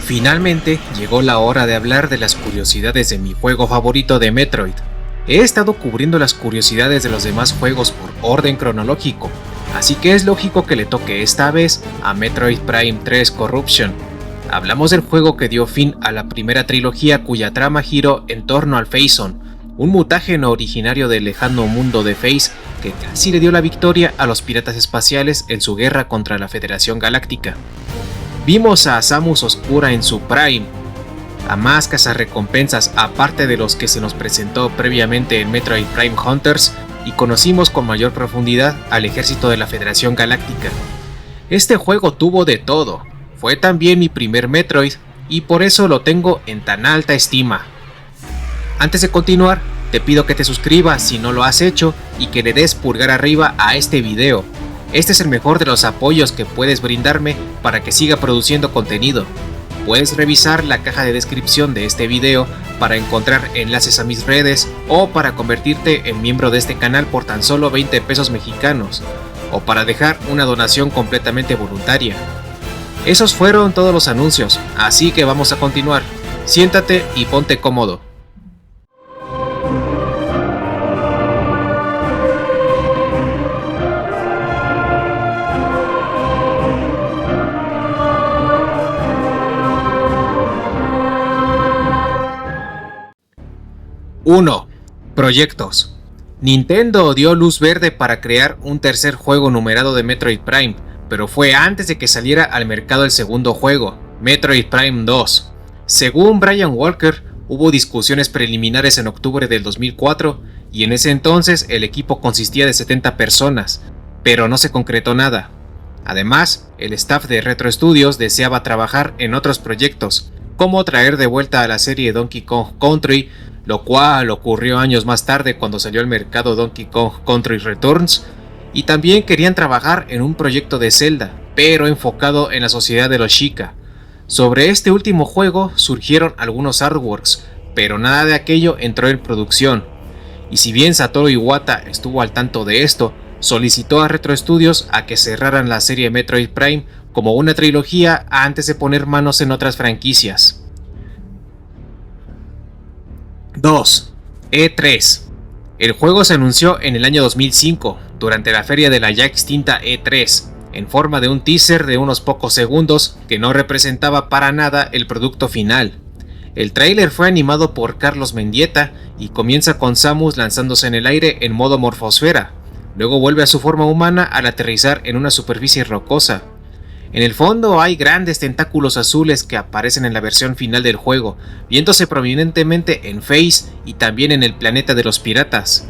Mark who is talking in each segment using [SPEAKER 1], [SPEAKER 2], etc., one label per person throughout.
[SPEAKER 1] Finalmente llegó la hora de hablar de las curiosidades de mi juego favorito de Metroid. He estado cubriendo las curiosidades de los demás juegos por orden cronológico, así que es lógico que le toque esta vez a Metroid Prime 3 Corruption. Hablamos del juego que dio fin a la primera trilogía cuya trama giró en torno al Phazon, un mutágeno originario del lejano mundo de Phase que casi le dio la victoria a los piratas espaciales en su guerra contra la Federación Galáctica. Vimos a Samus Oscura en su prime, a más cazarrecompensas aparte de los que se nos presentó previamente en Metroid Prime Hunters, y conocimos con mayor profundidad al ejército de la Federación Galáctica. Este juego tuvo de todo, fue también mi primer Metroid y por eso lo tengo en tan alta estima. Antes de continuar, te pido que te suscribas si no lo has hecho y que le des pulgar arriba a este video. Este es el mejor de los apoyos que puedes brindarme para que siga produciendo contenido. Puedes revisar la caja de descripción de este video para encontrar enlaces a mis redes o para convertirte en miembro de este canal por tan solo 20 pesos mexicanos o para dejar una donación completamente voluntaria. Esos fueron todos los anuncios, así que vamos a continuar. Siéntate y ponte cómodo. ¡1. Proyectos. Nintendo dio luz verde para crear un tercer juego numerado de Metroid Prime, pero fue antes de que saliera al mercado el segundo juego, Metroid Prime 2. Según Brian Walker, hubo discusiones preliminares en octubre del 2004 y en ese entonces el equipo consistía de 70 personas, pero no se concretó nada. Además, el staff de Retro Studios deseaba trabajar en otros proyectos, como traer de vuelta a la serie Donkey Kong Country, lo cual ocurrió años más tarde cuando salió al mercado Donkey Kong Country Returns, y también querían trabajar en un proyecto de Zelda, pero enfocado en la sociedad de los Sheikah. Sobre este último juego surgieron algunos artworks, pero nada de aquello entró en producción, y si bien Satoru Iwata estuvo al tanto de esto, solicitó a Retro Studios a que cerraran la serie Metroid Prime como una trilogía antes de poner manos en otras franquicias. 2. E3. El juego se anunció en el año 2005, durante la feria de la ya extinta E3, en forma de un teaser de unos pocos segundos que no representaba para nada el producto final. El tráiler fue animado por Carlos Mendieta y comienza con Samus lanzándose en el aire en modo morfosfera, luego vuelve a su forma humana al aterrizar en una superficie rocosa. En el fondo hay grandes tentáculos azules que aparecen en la versión final del juego, viéndose prominentemente en Phase y también en el planeta de los piratas.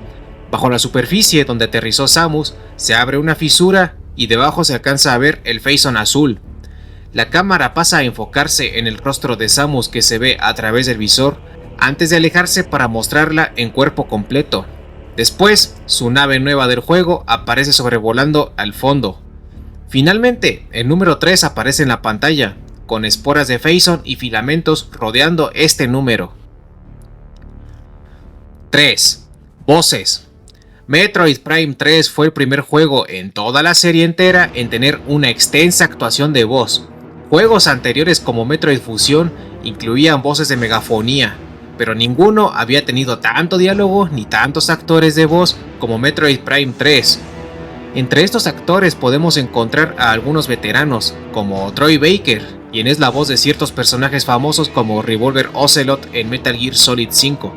[SPEAKER 1] Bajo la superficie donde aterrizó Samus, se abre una fisura y debajo se alcanza a ver el Phazon azul. La cámara pasa a enfocarse en el rostro de Samus que se ve a través del visor, antes de alejarse para mostrarla en cuerpo completo. Después, su nave nueva del juego aparece sobrevolando al fondo. Finalmente, el número 3 aparece en la pantalla, con esporas de Phazon y filamentos rodeando este número. 3. Voces. Metroid Prime 3 fue el primer juego en toda la serie entera en tener una extensa actuación de voz. Juegos anteriores como Metroid Fusion incluían voces de megafonía, pero ninguno había tenido tanto diálogo ni tantos actores de voz como Metroid Prime 3. Entre estos actores podemos encontrar a algunos veteranos, como Troy Baker, quien es la voz de ciertos personajes famosos como Revolver Ocelot en Metal Gear Solid 5.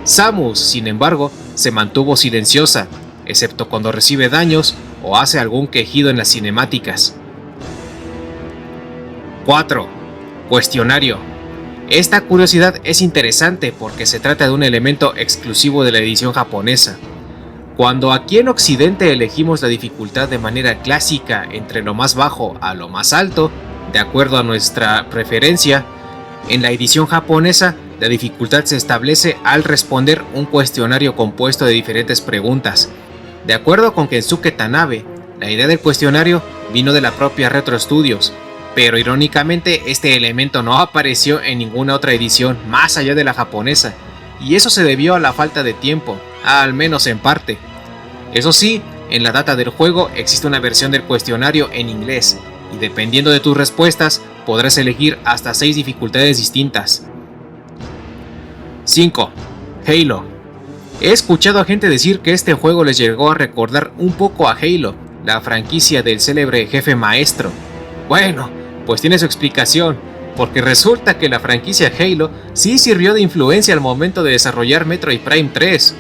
[SPEAKER 1] Samus, sin embargo, se mantuvo silenciosa, excepto cuando recibe daños o hace algún quejido en las cinemáticas. 4. Cuestionario. Esta curiosidad es interesante porque se trata de un elemento exclusivo de la edición japonesa. Cuando aquí en Occidente elegimos la dificultad de manera clásica entre lo más bajo a lo más alto, de acuerdo a nuestra preferencia, en la edición japonesa la dificultad se establece al responder un cuestionario compuesto de diferentes preguntas. De acuerdo con Kensuke Tanabe, la idea del cuestionario vino de la propia Retro Studios, pero irónicamente este elemento no apareció en ninguna otra edición más allá de la japonesa, y eso se debió a la falta de tiempo, al menos en parte. Eso sí, en la data del juego existe una versión del cuestionario en inglés, y dependiendo de tus respuestas, podrás elegir hasta 6 dificultades distintas. 5. Halo. He escuchado a gente decir que este juego les llegó a recordar un poco a Halo, la franquicia del célebre jefe maestro. Bueno, pues tiene su explicación, porque resulta que la franquicia Halo sí sirvió de influencia al momento de desarrollar Metroid Prime 3.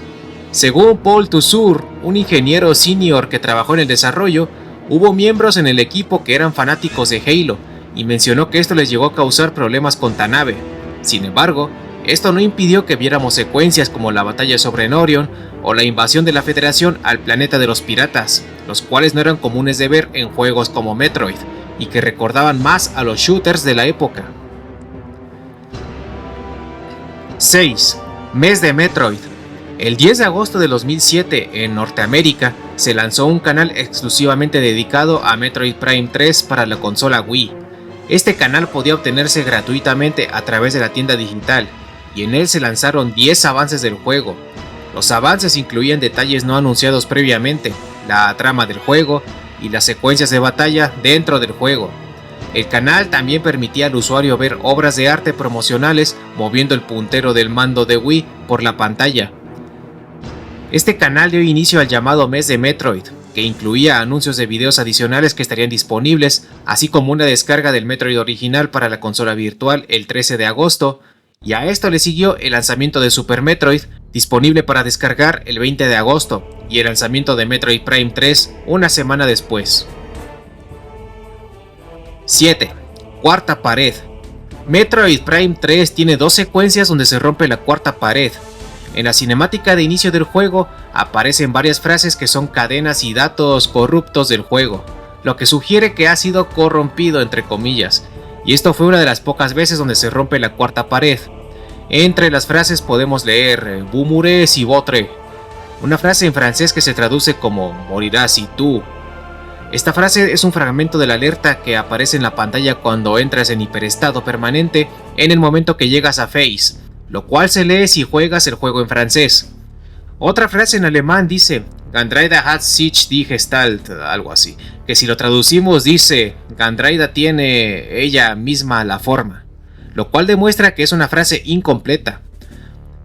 [SPEAKER 1] Según Paul Tussur, un ingeniero senior que trabajó en el desarrollo, hubo miembros en el equipo que eran fanáticos de Halo, y mencionó que esto les llegó a causar problemas con Tanabe. Sin embargo, esto no impidió que viéramos secuencias como la batalla sobre Norion o la invasión de la Federación al planeta de los piratas, los cuales no eran comunes de ver en juegos como Metroid, y que recordaban más a los shooters de la época. 6. Mes de Metroid. El 10 de agosto de 2007, en Norteamérica, se lanzó un canal exclusivamente dedicado a Metroid Prime 3 para la consola Wii. Este canal podía obtenerse gratuitamente a través de la tienda digital, y en él se lanzaron 10 avances del juego. Los avances incluían detalles no anunciados previamente, la trama del juego y las secuencias de batalla dentro del juego. El canal también permitía al usuario ver obras de arte promocionales moviendo el puntero del mando de Wii por la pantalla. Este canal dio inicio al llamado Mes de Metroid, que incluía anuncios de videos adicionales que estarían disponibles, así como una descarga del Metroid original para la consola virtual el 13 de agosto, y a esto le siguió el lanzamiento de Super Metroid, disponible para descargar el 20 de agosto, y el lanzamiento de Metroid Prime 3 una semana después. 7. Cuarta pared. Metroid Prime 3 tiene 2 secuencias donde se rompe la cuarta pared. En la cinemática de inicio del juego aparecen varias frases que son cadenas y datos corruptos del juego, lo que sugiere que ha sido corrompido entre comillas, y esto fue una de las pocas veces donde se rompe la cuarta pared. Entre las frases podemos leer "Vous mourrez si votre", una frase en francés que se traduce como "morirás si tú". Esta frase es un fragmento de la alerta que aparece en la pantalla cuando entras en hiperestado permanente en el momento que llegas a Face, lo cual se lee si juegas el juego en francés. Otra frase en alemán dice "Gandraida hat sich die Gestalt", algo así, que si lo traducimos dice "Gandraida tiene ella misma la forma", lo cual demuestra que es una frase incompleta.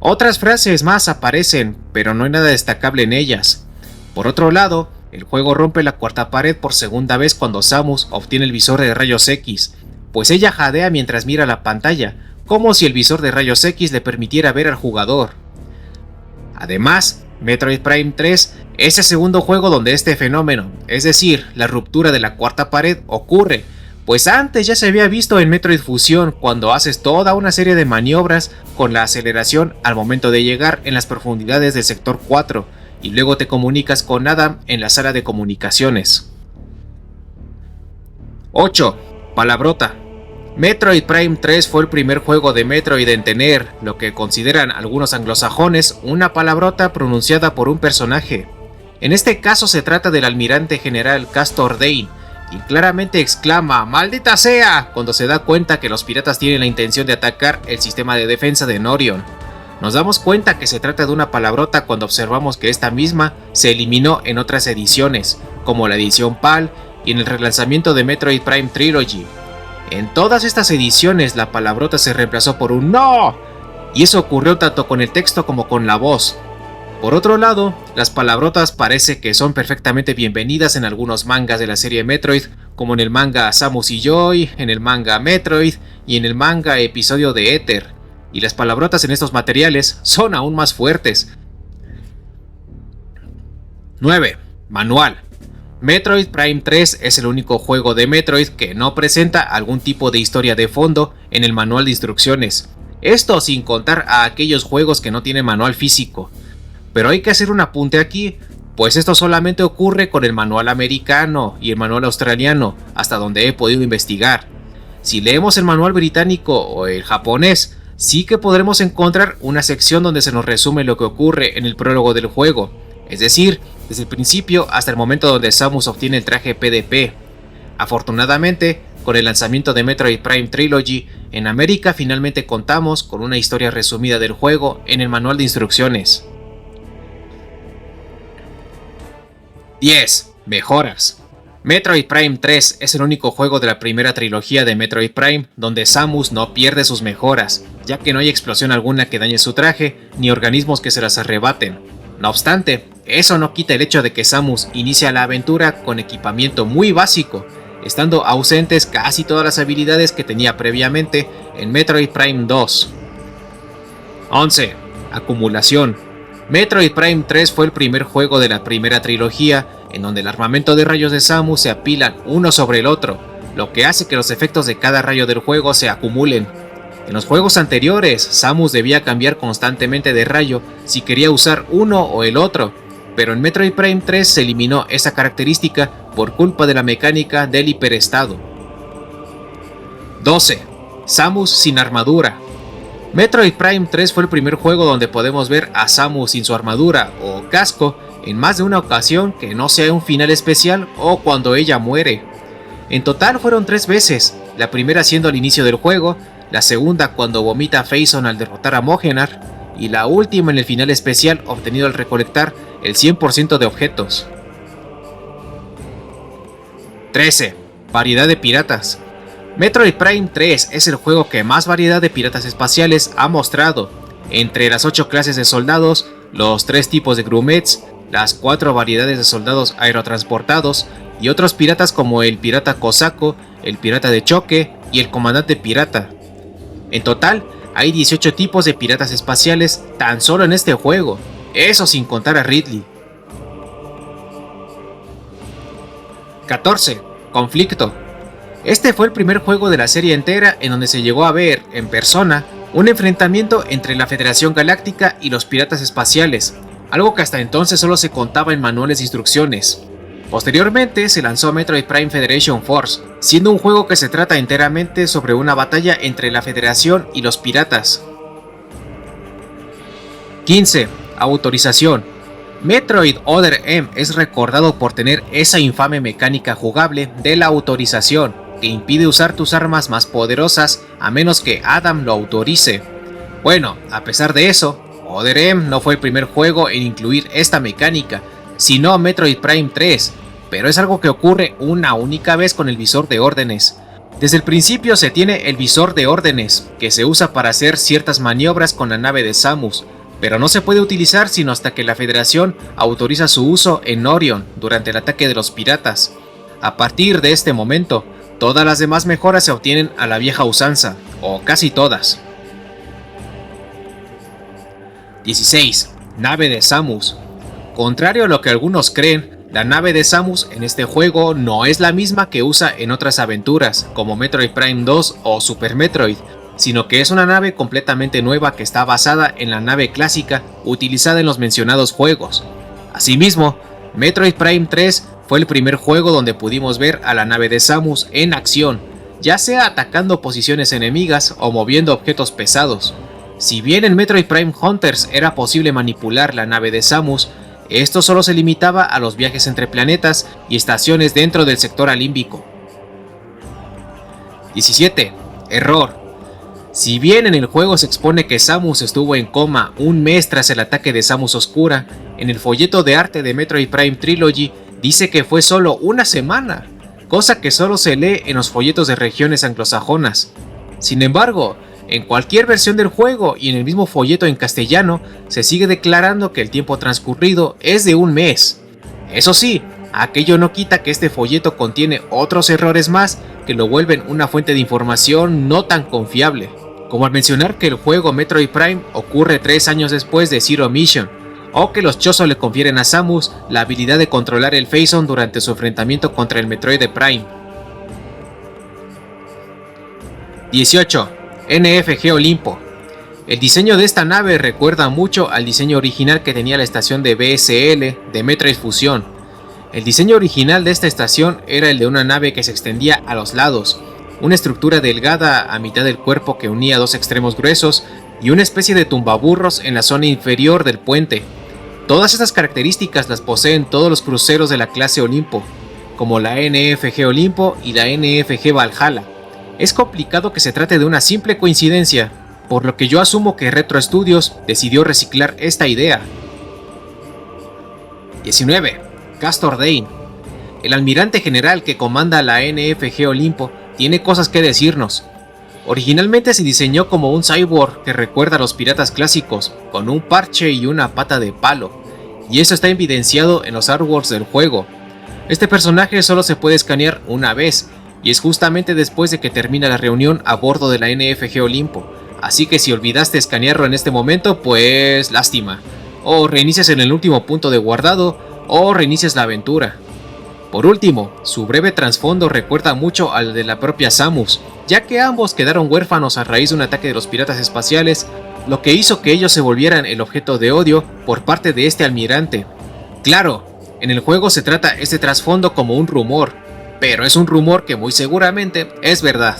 [SPEAKER 1] Otras frases más aparecen, pero no hay nada destacable en ellas. Por otro lado, el juego rompe la cuarta pared por segunda vez cuando Samus obtiene el visor de rayos X, pues ella jadea mientras mira la pantalla, como si el visor de rayos X le permitiera ver al jugador. Además, Metroid Prime 3 es el segundo juego donde este fenómeno, es decir, la ruptura de la cuarta pared, ocurre, pues antes ya se había visto en Metroid Fusion cuando haces toda una serie de maniobras con la aceleración al momento de llegar en las profundidades del sector 4 y luego te comunicas con Adam en la sala de comunicaciones. 8. Palabrota. Metroid Prime 3 fue el primer juego de Metroid en tener, lo que consideran algunos anglosajones, una palabrota pronunciada por un personaje. En este caso se trata del almirante general Castor Dane, quien claramente exclama "¡Maldita sea!" cuando se da cuenta que los piratas tienen la intención de atacar el sistema de defensa de Norion. Nos damos cuenta que se trata de una palabrota cuando observamos que esta misma se eliminó en otras ediciones, como la edición PAL y en el relanzamiento de Metroid Prime Trilogy. En todas estas ediciones la palabrota se reemplazó por un "no", y eso ocurrió tanto con el texto como con la voz. Por otro lado, las palabrotas parece que son perfectamente bienvenidas en algunos mangas de la serie Metroid, como en el manga Samus y Joy, en el manga Metroid y en el manga Episodio de Éter, y las palabrotas en estos materiales son aún más fuertes. 9. Manual. Metroid Prime 3 es el único juego de Metroid que no presenta algún tipo de historia de fondo en el manual de instrucciones. Esto sin contar a aquellos juegos que no tienen manual físico. Pero hay que hacer un apunte aquí, pues esto solamente ocurre con el manual americano y el manual australiano, hasta donde he podido investigar. Si leemos el manual británico o el japonés, sí que podremos encontrar una sección donde se nos resume lo que ocurre en el prólogo del juego, es decir, desde el principio hasta el momento donde Samus obtiene el traje PDP. Afortunadamente, con el lanzamiento de Metroid Prime Trilogy, en América finalmente contamos con una historia resumida del juego en el manual de instrucciones. 10. Mejoras. Metroid Prime 3 es el único juego de la primera trilogía de Metroid Prime donde Samus no pierde sus mejoras, ya que no hay explosión alguna que dañe su traje, ni organismos que se las arrebaten. No obstante, eso no quita el hecho de que Samus inicia la aventura con equipamiento muy básico, estando ausentes casi todas las habilidades que tenía previamente en Metroid Prime 2. 11. Acumulación. Metroid Prime 3 fue el primer juego de la primera trilogía en donde el armamento de rayos de Samus se apilan uno sobre el otro, lo que hace que los efectos de cada rayo del juego se acumulen. En los juegos anteriores, Samus debía cambiar constantemente de rayo si quería usar uno o el otro, pero en Metroid Prime 3 se eliminó esa característica por culpa de la mecánica del hiperestado. 12. Samus sin armadura. Metroid Prime 3 fue el primer juego donde podemos ver a Samus sin su armadura o casco en más de una ocasión que no sea un final especial o cuando ella muere. En total fueron 3 veces, la primera siendo al inicio del juego, la segunda cuando vomita a Phazon al derrotar a Mogenar, y la última en el final especial obtenido al recolectar el 100% de objetos. 13. Variedad de piratas. Metroid Prime 3 es el juego que más variedad de piratas espaciales ha mostrado, entre las 8 clases de soldados, los 3 tipos de grumets, las 4 variedades de soldados aerotransportados y otros piratas como el pirata cosaco, el pirata de choque y el comandante pirata. En total, hay 18 tipos de piratas espaciales tan solo en este juego, eso sin contar a Ridley. 14. Conflicto. Este fue el primer juego de la serie entera en donde se llegó a ver, en persona, un enfrentamiento entre la Federación Galáctica y los piratas espaciales, algo que hasta entonces solo se contaba en manuales de instrucciones. Posteriormente se lanzó Metroid Prime Federation Force, siendo un juego que se trata enteramente sobre una batalla entre la Federación y los piratas. 15. Autorización. Metroid Other M es recordado por tener esa infame mecánica jugable de la autorización, que impide usar tus armas más poderosas a menos que Adam lo autorice. Bueno, a pesar de eso, Other M no fue el primer juego en incluir esta mecánica, sino Metroid Prime 3, pero es algo que ocurre una única vez con el visor de órdenes. Desde el principio se tiene el visor de órdenes, que se usa para hacer ciertas maniobras con la nave de Samus, pero no se puede utilizar sino hasta que la Federación autoriza su uso en Orion durante el ataque de los piratas. A partir de este momento, todas las demás mejoras se obtienen a la vieja usanza, o casi todas. 16. Nave de Samus. Contrario a lo que algunos creen, la nave de Samus en este juego no es la misma que usa en otras aventuras, como Metroid Prime 2 o Super Metroid, sino que es una nave completamente nueva que está basada en la nave clásica utilizada en los mencionados juegos. Asimismo, Metroid Prime 3 fue el primer juego donde pudimos ver a la nave de Samus en acción, ya sea atacando posiciones enemigas o moviendo objetos pesados. Si bien en Metroid Prime Hunters era posible manipular la nave de Samus, esto solo se limitaba a los viajes entre planetas y estaciones dentro del sector alímbico. 17. Error. Si bien en el juego se expone que Samus estuvo en coma un mes tras el ataque de Samus Oscura, en el folleto de arte de Metroid Prime Trilogy dice que fue solo una semana, cosa que solo se lee en los folletos de regiones anglosajonas. Sin embargo, en cualquier versión del juego y en el mismo folleto en castellano, se sigue declarando que el tiempo transcurrido es de un mes. Eso sí, aquello no quita que este folleto contiene otros errores más que lo vuelven una fuente de información no tan confiable, como al mencionar que el juego Metroid Prime ocurre 3 años después de Zero Mission, o que los Chozo le confieren a Samus la habilidad de controlar el Phazon durante su enfrentamiento contra el Metroid de Prime. 18. NFG Olimpo. El diseño de esta nave recuerda mucho al diseño original que tenía la estación de BSL de Metroid Fusion. El diseño original de esta estación era el de una nave que se extendía a los lados, una estructura delgada a mitad del cuerpo que unía 2 extremos gruesos y una especie de tumbaburros en la zona inferior del puente. Todas estas características las poseen todos los cruceros de la clase Olimpo, como la NFG Olimpo y la NFG Valhalla. Es complicado que se trate de una simple coincidencia, por lo que yo asumo que Retro Studios decidió reciclar esta idea. 19. Castor Dane. el almirante general que comanda la NFG Olimpo tiene cosas que decirnos. Originalmente se diseñó como un cyborg que recuerda a los piratas clásicos, con un parche y una pata de palo, y eso está evidenciado en los artworks del juego. Este personaje solo se puede escanear una vez, y es justamente después de que termina la reunión a bordo de la NFG Olimpo, así que si olvidaste escanearlo en este momento, pues lástima. O reinicias en el último punto de guardado, o reinicias la aventura. Por último, su breve trasfondo recuerda mucho al de la propia Samus, ya que ambos quedaron huérfanos a raíz de un ataque de los piratas espaciales, lo que hizo que ellos se volvieran el objeto de odio por parte de este almirante. Claro, en el juego se trata este trasfondo como un rumor, pero es un rumor que muy seguramente es verdad.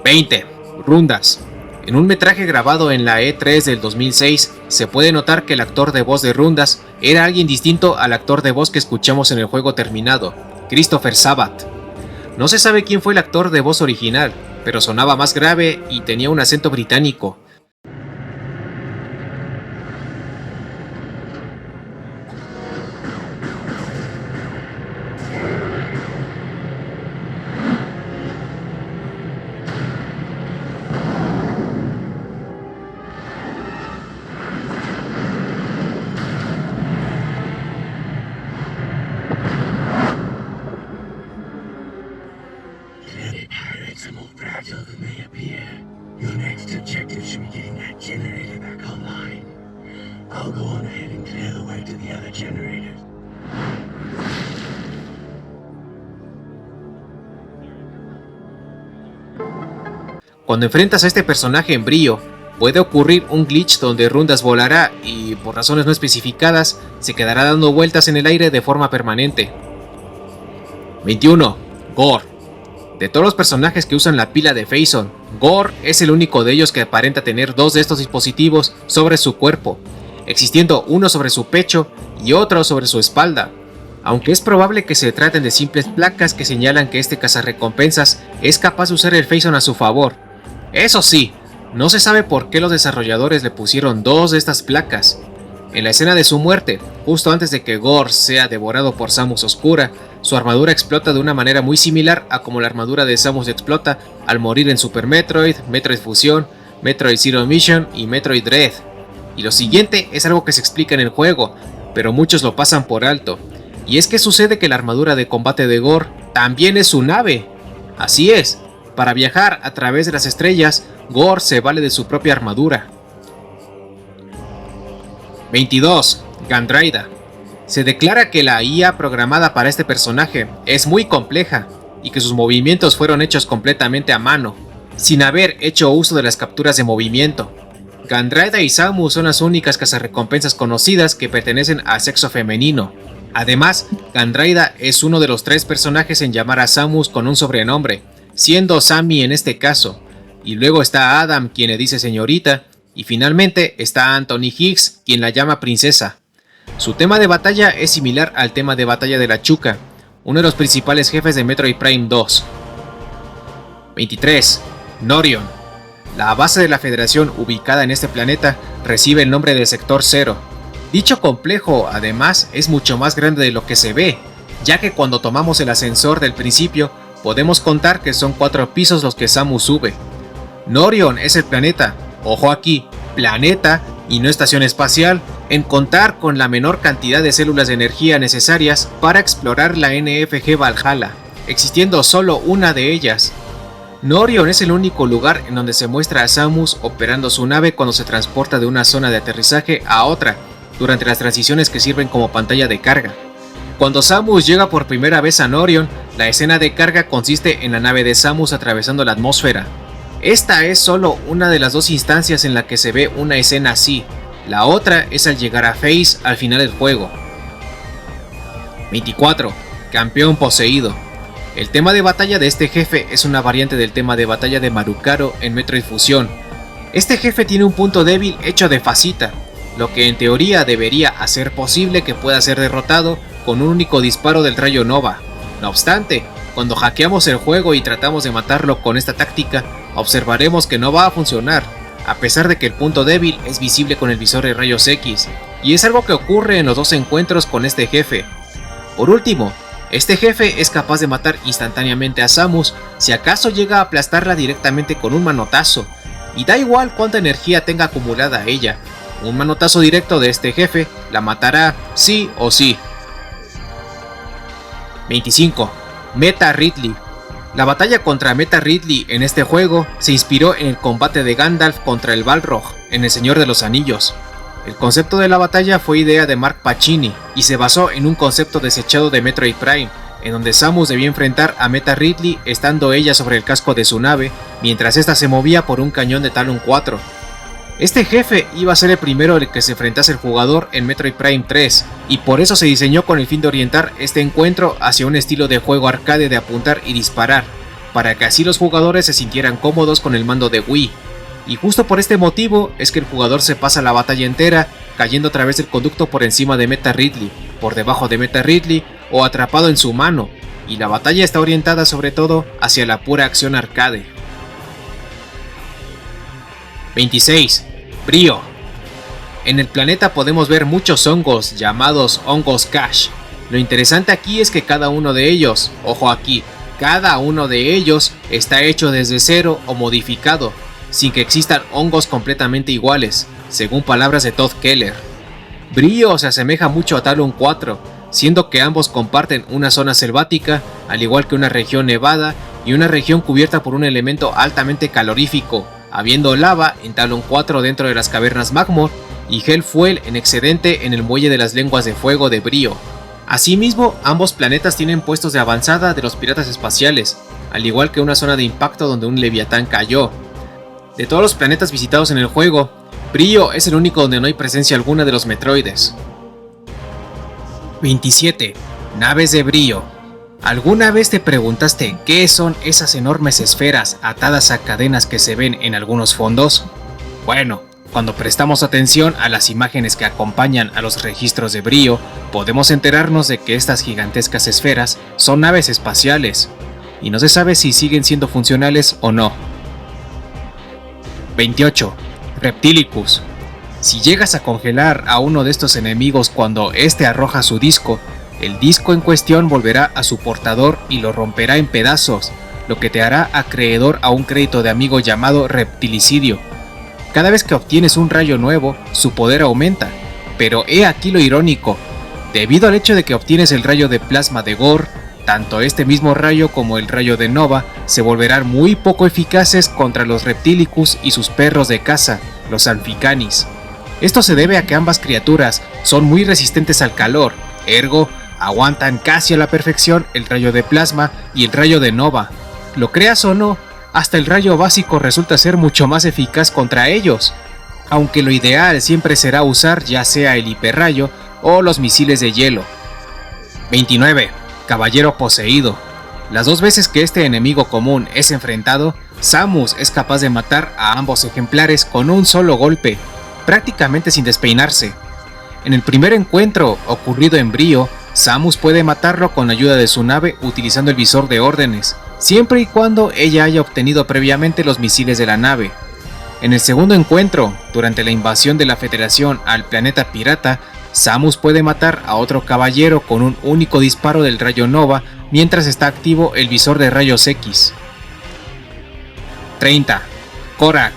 [SPEAKER 1] 20. Rundas. En un metraje grabado en la E3 del 2006, se puede notar que el actor de voz de Rundas era alguien distinto al actor de voz que escuchamos en el juego terminado, Christopher Sabat. No se sabe quién fue el actor de voz original, pero sonaba más grave y tenía un acento británico. Cuando enfrentas a este personaje en brío, puede ocurrir un glitch donde Rundas volará y, por razones no especificadas, se quedará dando vueltas en el aire de forma permanente. 21. Gore. De todos los personajes que usan la pila de Phazon, Gore es el único de ellos que aparenta tener dos de estos dispositivos sobre su cuerpo, existiendo uno sobre su pecho y otro sobre su espalda. Aunque es probable que se traten de simples placas que señalan que este cazarrecompensas es capaz de usar el Phazon a su favor. Eso sí, no se sabe por qué los desarrolladores le pusieron dos de estas placas. En la escena de su muerte, justo antes de que Gore sea devorado por Samus Oscura, su armadura explota de una manera muy similar a como la armadura de Samus explota al morir en Super Metroid, Metroid Fusion, Metroid Zero Mission y Metroid Dread. Y lo siguiente es algo que se explica en el juego, pero muchos lo pasan por alto. Y es que sucede que la armadura de combate de Gore también es su nave. Así es, para viajar a través de las estrellas, Gore se vale de su propia armadura. 22. Gandraida. Se declara que la IA programada para este personaje es muy compleja y que sus movimientos fueron hechos completamente a mano, sin haber hecho uso de las capturas de movimiento. Gandraida y Samus son las únicas cazarrecompensas conocidas que pertenecen al sexo femenino. Además, Gandraida es uno de los 3 personajes en llamar a Samus con un sobrenombre, siendo Sammy en este caso, y luego está Adam quien le dice señorita, y finalmente está Anthony Higgs quien la llama princesa. Su tema de batalla es similar al tema de batalla de la Chuka, uno de los principales jefes de Metroid Prime 2. 23. Norion. La base de la Federación ubicada en este planeta recibe el nombre de Sector 0. Dicho complejo, además, es mucho más grande de lo que se ve, ya que cuando tomamos el ascensor del principio, podemos contar que son 4 pisos los que Samus sube. Norion es el planeta, ojo aquí, planeta y no estación espacial, en contar con la menor cantidad de células de energía necesarias para explorar la NFG Valhalla, existiendo solo una de ellas. Norion es el único lugar en donde se muestra a Samus operando su nave cuando se transporta de una zona de aterrizaje a otra, durante las transiciones que sirven como pantalla de carga. Cuando Samus llega por primera vez a Norion, la escena de carga consiste en la nave de Samus atravesando la atmósfera. Esta es solo una de las 2 instancias en la que se ve una escena así, la otra es al llegar a Phase al final del juego. 24. Campeón poseído. El tema de batalla de este jefe es una variante del tema de batalla de Marukaro en Metroid Fusion. Este jefe tiene un punto débil hecho de fascita, lo que en teoría debería hacer posible que pueda ser derrotado con un único disparo del rayo Nova. No obstante, cuando hackeamos el juego y tratamos de matarlo con esta táctica, observaremos que no va a funcionar, a pesar de que el punto débil es visible con el visor de rayos X, y es algo que ocurre en los 2 encuentros con este jefe. Por último, este jefe es capaz de matar instantáneamente a Samus si acaso llega a aplastarla directamente con un manotazo, y da igual cuánta energía tenga acumulada ella, un manotazo directo de este jefe la matará sí o sí. 25. Meta Ridley. La batalla contra Meta Ridley en este juego se inspiró en el combate de Gandalf contra el Balrog en El Señor de los Anillos. El concepto de la batalla fue idea de Mark Pacini y se basó en un concepto desechado de Metroid Prime, en donde Samus debía enfrentar a Meta Ridley estando ella sobre el casco de su nave, mientras esta se movía por un cañón de Talon 4. Este jefe iba a ser el primero al que se enfrentase el jugador en Metroid Prime 3, y por eso se diseñó con el fin de orientar este encuentro hacia un estilo de juego arcade de apuntar y disparar, para que así los jugadores se sintieran cómodos con el mando de Wii. Y justo por este motivo es que el jugador se pasa la batalla entera cayendo a través del conducto por encima de Meta Ridley, por debajo de Meta Ridley o atrapado en su mano, y la batalla está orientada sobre todo hacia la pura acción arcade. 26. Brío. En el planeta podemos ver muchos hongos llamados hongos Cash. Lo interesante aquí es que cada uno de ellos, ojo aquí, cada uno de ellos está hecho desde cero o modificado, sin que existan hongos completamente iguales, según palabras de Todd Keller. Brío se asemeja mucho a Talon 4, siendo que ambos comparten una zona selvática, al igual que una región nevada y una región cubierta por un elemento altamente calorífico, habiendo lava en Talon 4 dentro de las cavernas Magmoor y Hellfuel en excedente en el muelle de las lenguas de fuego de Brío. Asimismo, ambos planetas tienen puestos de avanzada de los piratas espaciales, al igual que una zona de impacto donde un leviatán cayó. De todos los planetas visitados en el juego, Brío es el único donde no hay presencia alguna de los Metroides. 27. Naves de Brío. ¿Alguna vez te preguntaste qué son esas enormes esferas atadas a cadenas que se ven en algunos fondos? Bueno, cuando prestamos atención a las imágenes que acompañan a los registros de Brío, podemos enterarnos de que estas gigantescas esferas son naves espaciales, y no se sabe si siguen siendo funcionales o no. 28. Reptilicus. Si llegas a congelar a uno de estos enemigos cuando este arroja su disco, el disco en cuestión volverá a su portador y lo romperá en pedazos, lo que te hará acreedor a un crédito de amigo llamado Reptilicidio. Cada vez que obtienes un rayo nuevo, su poder aumenta, pero he aquí lo irónico. Debido al hecho de que obtienes el rayo de plasma de Gore, tanto este mismo rayo como el rayo de Nova se volverán muy poco eficaces contra los Reptilicus y sus perros de caza, los Amphicanis. Esto se debe a que ambas criaturas son muy resistentes al calor, ergo aguantan casi a la perfección el rayo de plasma y el rayo de Nova. Lo creas o no, hasta el rayo básico resulta ser mucho más eficaz contra ellos, aunque lo ideal siempre será usar ya sea el hiperrayo o los misiles de hielo. 29. Caballero poseído. Las dos veces que este enemigo común es enfrentado, Samus es capaz de matar a ambos ejemplares con un solo golpe, prácticamente sin despeinarse. En el primer encuentro, ocurrido en Brío, Samus puede matarlo con ayuda de su nave utilizando el visor de órdenes, siempre y cuando ella haya obtenido previamente los misiles de la nave. En el segundo encuentro, durante la invasión de la Federación al planeta pirata, Samus puede matar a otro caballero con un único disparo del rayo Nova mientras está activo el visor de rayos X. 30. Korak.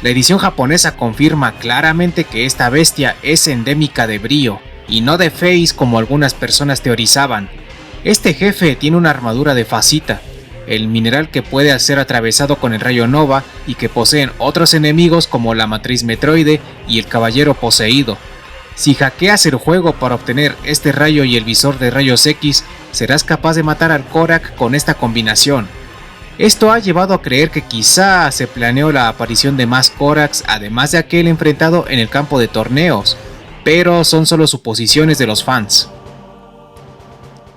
[SPEAKER 1] La edición japonesa confirma claramente que esta bestia es endémica de Brío, y no de Phase como algunas personas teorizaban. Este jefe tiene una armadura de fascita, el mineral que puede ser atravesado con el rayo Nova y que poseen otros enemigos como la matriz Metroide y el caballero poseído. Si hackeas el juego para obtener este rayo y el visor de rayos X, serás capaz de matar al Korak con esta combinación. Esto ha llevado a creer que quizá se planeó la aparición de más Koraks además de aquel enfrentado en el campo de torneos, pero son solo suposiciones de los fans.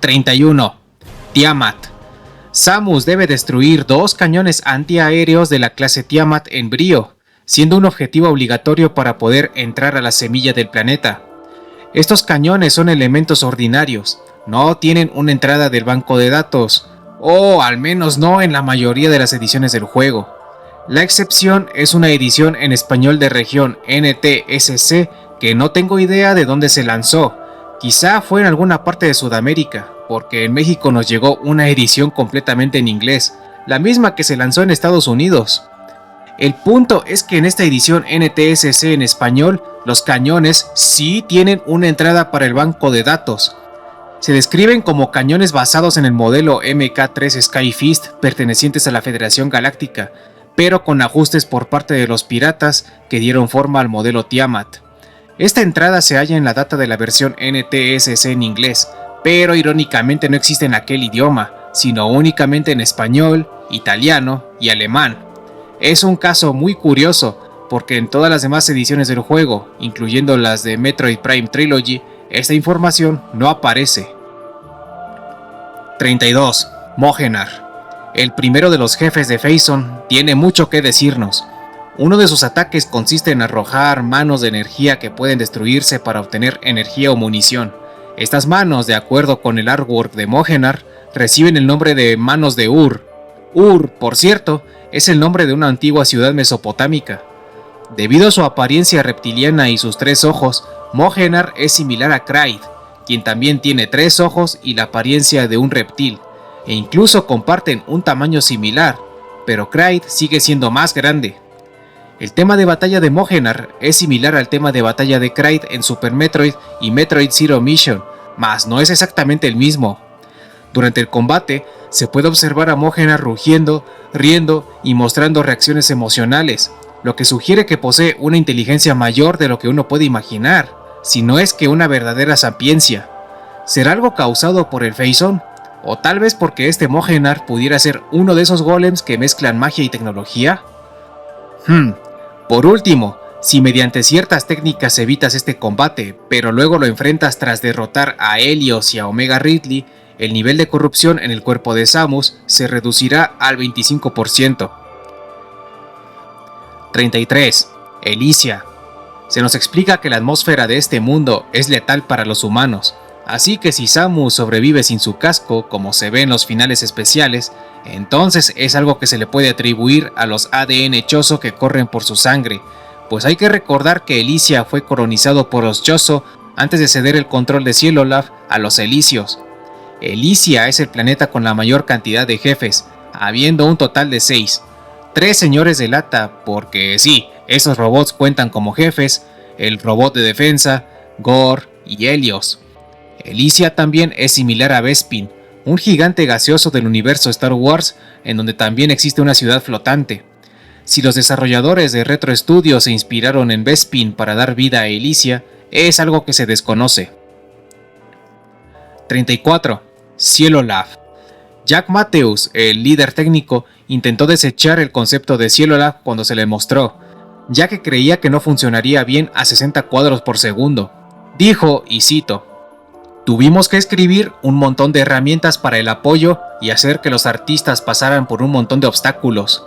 [SPEAKER 1] 31. Tiamat. Samus debe destruir 2 cañones antiaéreos de la clase Tiamat en Brío, siendo un objetivo obligatorio para poder entrar a la semilla del planeta. Estos cañones son elementos ordinarios, no tienen una entrada del banco de datos, o al menos no en la mayoría de las ediciones del juego. La excepción es una edición en español de región NTSC que no tengo idea de dónde se lanzó, Quizá fue en alguna parte de Sudamérica, porque en México nos llegó una edición completamente en inglés, la misma que se lanzó en Estados Unidos. El punto es que en esta edición NTSC en español, los cañones sí tienen una entrada para el banco de datos. Se describen como cañones basados en el modelo Mk3 Skyfist pertenecientes a la Federación Galáctica, pero con ajustes por parte de los piratas que dieron forma al modelo Tiamat. Esta entrada se halla en la data de la versión NTSC en inglés, pero irónicamente no existe en aquel idioma, sino únicamente en español, italiano y alemán. Es un caso muy curioso, porque en todas las demás ediciones del juego, incluyendo las de Metroid Prime Trilogy, esta información no aparece. 32. Mohenar. El primero de los jefes de Phazon tiene mucho que decirnos. Uno de sus ataques consiste en arrojar manos de energía que pueden destruirse para obtener energía o munición. Estas manos, de acuerdo con el artwork de Mohenar, reciben el nombre de manos de Ur. Ur, por cierto, es el nombre de una antigua ciudad mesopotámica. Debido a su apariencia reptiliana y sus 3 ojos, Mohenar es similar a Kraid, quien también tiene 3 ojos y la apariencia de un reptil, e incluso comparten un tamaño similar, pero Kraid sigue siendo más grande. El tema de batalla de Mohenar es similar al tema de batalla de Kraid en Super Metroid y Metroid Zero Mission, mas no es exactamente el mismo. Durante el combate, se puede observar a Mohenar rugiendo, riendo y mostrando reacciones emocionales, lo que sugiere que posee una inteligencia mayor de lo que uno puede imaginar, si no es que una verdadera sapiencia. ¿Será algo causado por el Phazon? ¿O tal vez porque este Mohenar pudiera ser uno de esos golems que mezclan magia y tecnología? Por último, si mediante ciertas técnicas evitas este combate, pero luego lo enfrentas tras derrotar a Helios y a Omega Ridley, el nivel de corrupción en el cuerpo de Samus se reducirá al 25%. 33. Elysia. Se nos explica que la atmósfera de este mundo es letal para los humanos, así que si Samus sobrevive sin su casco, como se ve en los finales especiales, entonces es algo que se le puede atribuir a los ADN Chozo que corren por su sangre, pues hay que recordar que Elysia fue colonizado por los Chozo antes de ceder el control de Cielolaf a los Elysios. Elysia es el planeta con la mayor cantidad de jefes, habiendo un total de 6. 3 señores de lata, porque sí, esos robots cuentan como jefes, el robot de defensa, Gore y Helios. Elysia también es similar a Bespin, un gigante gaseoso del universo Star Wars, en donde también existe una ciudad flotante. Si los desarrolladores de Retro Studios se inspiraron en Bespin para dar vida a Elysia, es algo que se desconoce. 34. Cielolaf. Jack Matthews, el líder técnico, intentó desechar el concepto de Cielolaf cuando se le mostró, ya que creía que no funcionaría bien a 60 cuadros por segundo. Dijo, y cito: "Tuvimos que escribir un montón de herramientas para el apoyo y hacer que los artistas pasaran por un montón de obstáculos".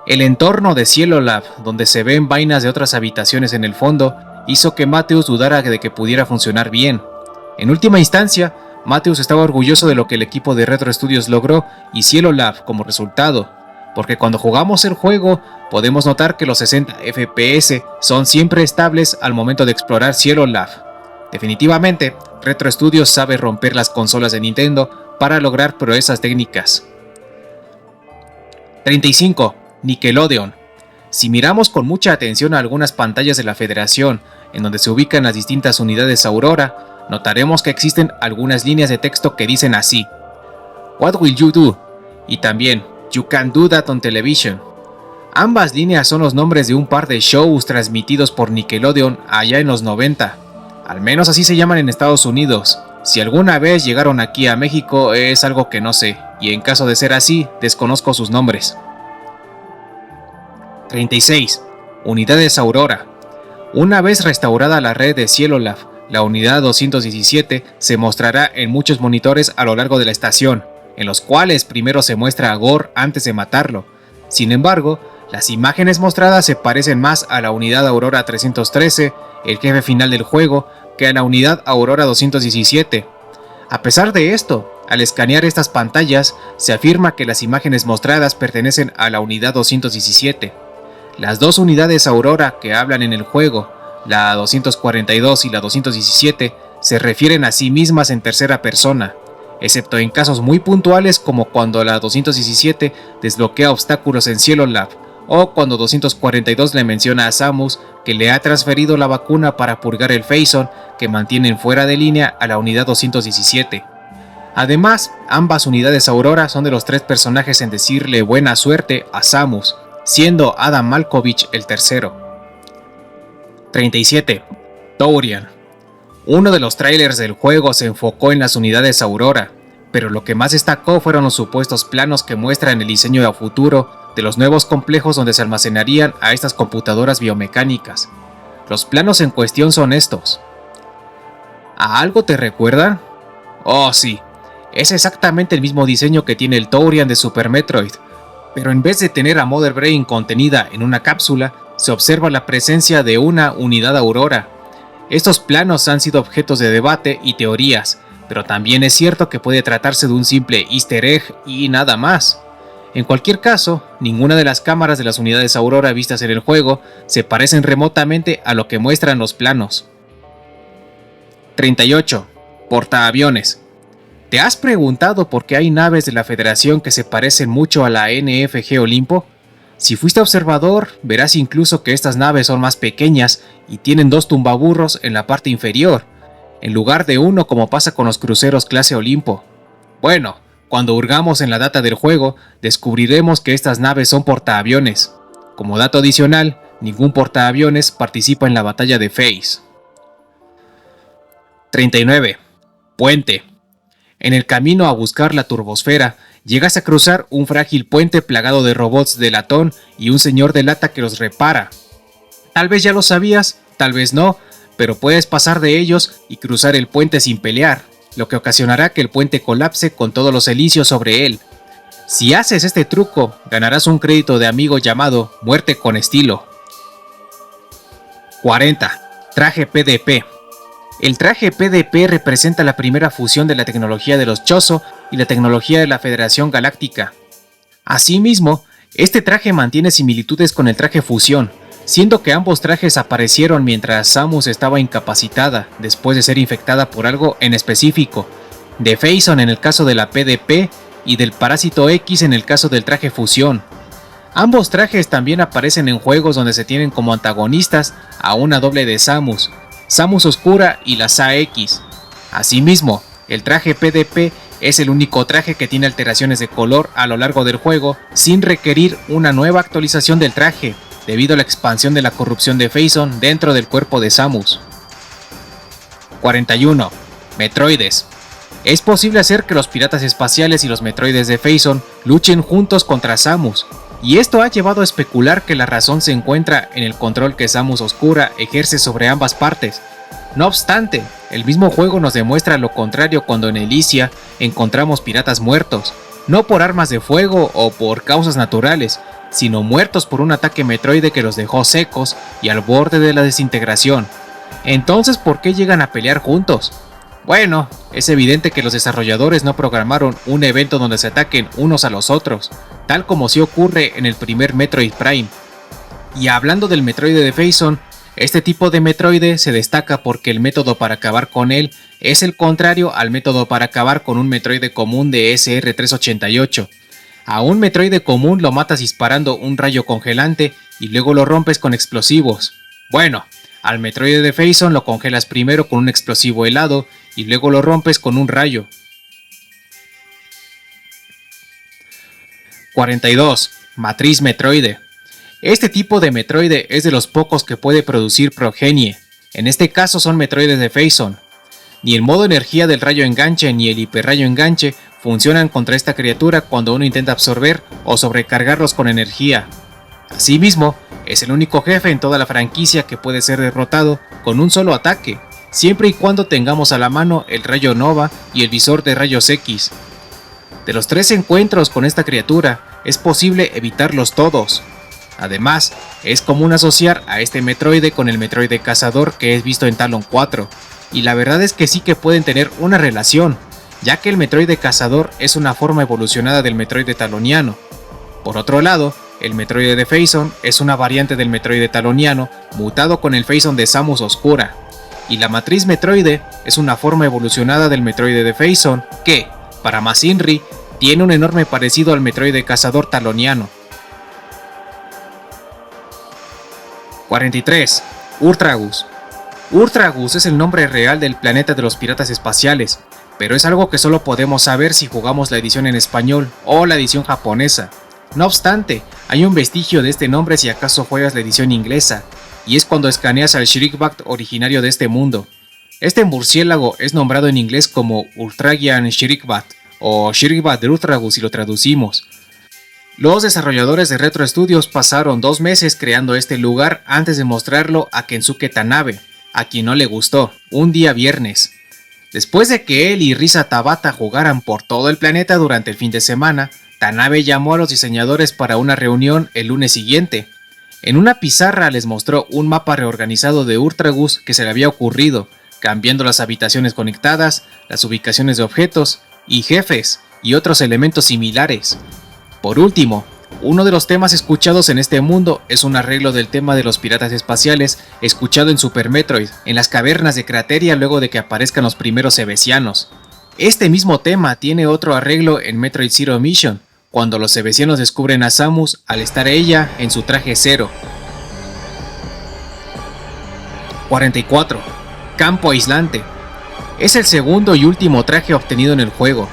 [SPEAKER 1] El entorno de Cielolaf, donde se ven vainas de otras habitaciones en el fondo, hizo que Matthews dudara de que pudiera funcionar bien. En última instancia, Matthews estaba orgulloso de lo que el equipo de Retro Studios logró y Cielolaf como resultado, porque cuando jugamos el juego podemos notar que los 60 FPS son siempre estables al momento de explorar Cielolaf. Definitivamente, Retro Studios sabe romper las consolas de Nintendo para lograr proezas técnicas. 35. Nickelodeon. Si miramos con mucha atención a algunas pantallas de la Federación, en donde se ubican las distintas unidades Aurora, notaremos que existen algunas líneas de texto que dicen así: "What will you do?" y también "You can do that on television". Ambas líneas son los nombres de un par de shows transmitidos por Nickelodeon allá en los 90. Al menos así se llaman en Estados Unidos. Si alguna vez llegaron aquí a México es algo que no sé, y en caso de ser así, desconozco sus nombres. 36. Unidades Aurora. Una vez restaurada la red de Cielolaf, la unidad 217 se mostrará en muchos monitores a lo largo de la estación, en los cuales primero se muestra a Gore antes de matarlo. Sin embargo, las imágenes mostradas se parecen más a la unidad Aurora 313, el jefe final del juego, que a la unidad Aurora 217. A pesar de esto, al escanear estas pantallas, se afirma que las imágenes mostradas pertenecen a la unidad 217. Las dos unidades Aurora que hablan en el juego, la 242 y la 217, se refieren a sí mismas en tercera persona, excepto en casos muy puntuales como cuando la 217 desbloquea obstáculos en Cielo Lab, o cuando 242 le menciona a Samus que le ha transferido la vacuna para purgar el Phazon que mantienen fuera de línea a la unidad 217. Además, ambas unidades Aurora son de los 3 personajes en decirle buena suerte a Samus, siendo Adam Malkovich el tercero. 37. Tourian. Uno de los trailers del juego se enfocó en las unidades Aurora, pero lo que más destacó fueron los supuestos planos que muestran el diseño a futuro de los nuevos complejos donde se almacenarían a estas computadoras biomecánicas. Los planos en cuestión son estos. ¿A algo te recuerdan? Oh sí, es exactamente el mismo diseño que tiene el Tourian de Super Metroid, pero en vez de tener a Mother Brain contenida en una cápsula, se observa la presencia de una unidad Aurora. Estos planos han sido objetos de debate y teorías, pero también es cierto que puede tratarse de un simple easter egg y nada más. En cualquier caso, ninguna de las cámaras de las unidades Aurora vistas en el juego se parecen remotamente a lo que muestran los planos. 38. Portaaviones. ¿Te has preguntado por qué hay naves de la Federación que se parecen mucho a la NFG Olimpo? Si fuiste observador, verás incluso que estas naves son más pequeñas y tienen 2 tumbaburros en la parte inferior, en lugar de uno como pasa con los cruceros clase Olimpo. Bueno, cuando hurgamos en la data del juego, descubriremos que estas naves son portaaviones. Como dato adicional, ningún portaaviones participa en la batalla de Phase. 39. Puente. En el camino a buscar la turbosfera, llegas a cruzar un frágil puente plagado de robots de latón y un señor de lata que los repara. Tal vez ya lo sabías, tal vez no, pero puedes pasar de ellos y cruzar el puente sin pelear, lo que ocasionará que el puente colapse con todos los elicios sobre él. Si haces este truco, ganarás un crédito de amigo llamado Muerte con Estilo. 40. Traje PDP. El traje PDP representa la primera fusión de la tecnología de los Chozo y la tecnología de la Federación Galáctica. Asimismo, este traje mantiene similitudes con el traje Fusión, siendo que ambos trajes aparecieron mientras Samus estaba incapacitada después de ser infectada por algo en específico, de Phazon en el caso de la PDP y del Parásito X en el caso del traje Fusión. Ambos trajes también aparecen en juegos donde se tienen como antagonistas a una doble de Samus, Samus Oscura y la SA-X. Asimismo, el traje PDP es el único traje que tiene alteraciones de color a lo largo del juego sin requerir una nueva actualización del traje, debido a la expansión de la corrupción de Phazon dentro del cuerpo de Samus. 41. Metroides. Es posible hacer que los piratas espaciales y los metroides de Phazon luchen juntos contra Samus, y esto ha llevado a especular que la razón se encuentra en el control que Samus Oscura ejerce sobre ambas partes. No obstante, el mismo juego nos demuestra lo contrario cuando en Elysia encontramos piratas muertos, no por armas de fuego o por causas naturales, sino muertos por un ataque metroide que los dejó secos y al borde de la desintegración. Entonces, ¿por qué llegan a pelear juntos? Bueno, es evidente que los desarrolladores no programaron un evento donde se ataquen unos a los otros, tal como sí ocurre en el primer Metroid Prime. Y hablando del Metroide de Phazon, este tipo de Metroide se destaca porque el método para acabar con él es el contrario al método para acabar con un Metroide común de SR388. A un Metroide común lo matas disparando un rayo congelante y luego lo rompes con explosivos. Bueno, al Metroide de Phazon lo congelas primero con un explosivo helado y luego lo rompes con un rayo. 42. Matriz Metroide. Este tipo de Metroide es de los pocos que puede producir progenie. En este caso son Metroides de Phazon. Ni el modo energía del rayo enganche ni el hiperrayo enganche funcionan contra esta criatura cuando uno intenta absorber o sobrecargarlos con energía. Asimismo, es el único jefe en toda la franquicia que puede ser derrotado con un solo ataque, siempre y cuando tengamos a la mano el rayo Nova y el visor de rayos X. De los 3 encuentros con esta criatura, es posible evitarlos todos. Además, es común asociar a este Metroide con el Metroide Cazador que es visto en Talon 4, y la verdad es que sí que pueden tener una relación, ya que el Metroide Cazador es una forma evolucionada del Metroide Taloniano. Por otro lado, el Metroide de Phazon es una variante del Metroide Taloniano mutado con el Phazon de Samus Oscura. y la matriz Metroide es una forma evolucionada del Metroide de Phazon que, para más Inri, tiene un enorme parecido al Metroide cazador taloniano. 43. Urtragus. Urtragus es el nombre real del planeta de los piratas espaciales, pero es algo que solo podemos saber si jugamos la edición en español o la edición japonesa. No obstante, hay un vestigio de este nombre si acaso juegas la edición inglesa, y es cuando escaneas al Shriekback originario de este mundo. Este murciélago es nombrado en inglés como Urtragian Shriekback o Shriekback de Urtragus si lo traducimos. Los desarrolladores de Retro Studios pasaron 2 meses creando este lugar antes de mostrarlo a Kensuke Tanabe, a quien no le gustó, un día viernes. Después de que él y Risa Tabata jugaran por todo el planeta durante el fin de semana, Tanabe llamó a los diseñadores para una reunión el lunes siguiente. En una pizarra les mostró un mapa reorganizado de Urtragus que se le había ocurrido, cambiando las habitaciones conectadas, las ubicaciones de objetos y jefes y otros elementos similares. Por último, uno de los temas escuchados en este mundo es un arreglo del tema de los piratas espaciales escuchado en Super Metroid, en las cavernas de Crateria luego de que aparezcan los primeros Zevesianos. Este mismo tema tiene otro arreglo en Metroid Zero Mission, cuando los Zevesianos descubren a Samus al estar ella en su traje Zero. 44. Campo Aislante. Es el segundo y último traje obtenido en el juego.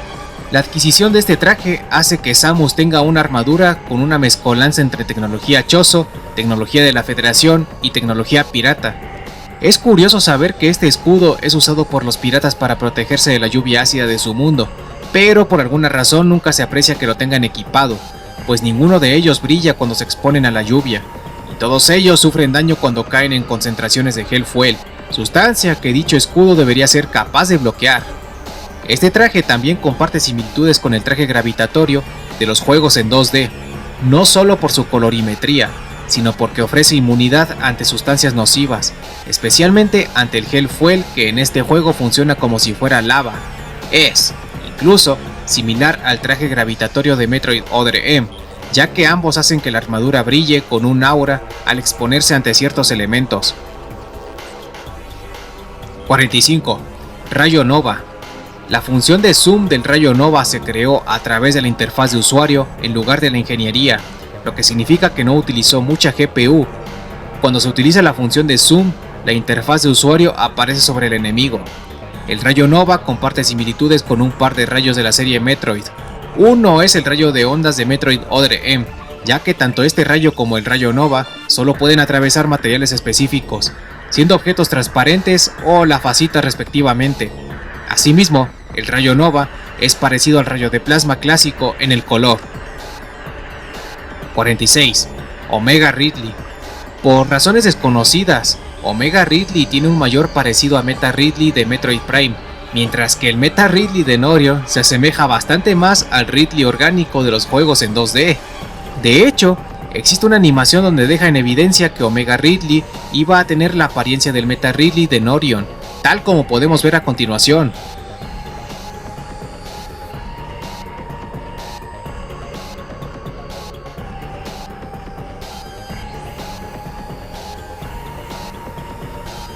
[SPEAKER 1] La adquisición de este traje hace que Samus tenga una armadura con una mezcolanza entre tecnología Chozo, tecnología de la Federación y tecnología pirata. Es curioso saber que este escudo es usado por los piratas para protegerse de la lluvia ácida de su mundo, pero por alguna razón nunca se aprecia que lo tengan equipado, pues ninguno de ellos brilla cuando se exponen a la lluvia, y todos ellos sufren daño cuando caen en concentraciones de Hellfuel, sustancia que dicho escudo debería ser capaz de bloquear. Este traje también comparte similitudes con el traje gravitatorio de los juegos en 2D, no solo por su colorimetría, sino porque ofrece inmunidad ante sustancias nocivas, especialmente ante el Hellfuel que en este juego funciona como si fuera lava. Es, incluso, similar al traje gravitatorio de Metroid Other M, ya que ambos hacen que la armadura brille con un aura al exponerse ante ciertos elementos. 45. Rayo Nova. La función de zoom del rayo Nova se creó a través de la interfaz de usuario en lugar de la ingeniería, lo que significa que no utilizó mucha GPU. Cuando se utiliza la función de zoom, la interfaz de usuario aparece sobre el enemigo. El rayo Nova comparte similitudes con un par de rayos de la serie Metroid. Uno es el rayo de ondas de Metroid Other M, ya que tanto este rayo como el rayo Nova solo pueden atravesar materiales específicos, siendo objetos transparentes o la facita respectivamente. Asimismo, el rayo Nova es parecido al rayo de plasma clásico en el color. 46. Omega Ridley. Por razones desconocidas, Omega Ridley tiene un mayor parecido a Meta Ridley de Metroid Prime, mientras que el Meta Ridley de Norio se asemeja bastante más al Ridley orgánico de los juegos en 2D. De hecho, existe una animación donde deja en evidencia que Omega Ridley iba a tener la apariencia del Meta Ridley de Norion, tal como podemos ver a continuación.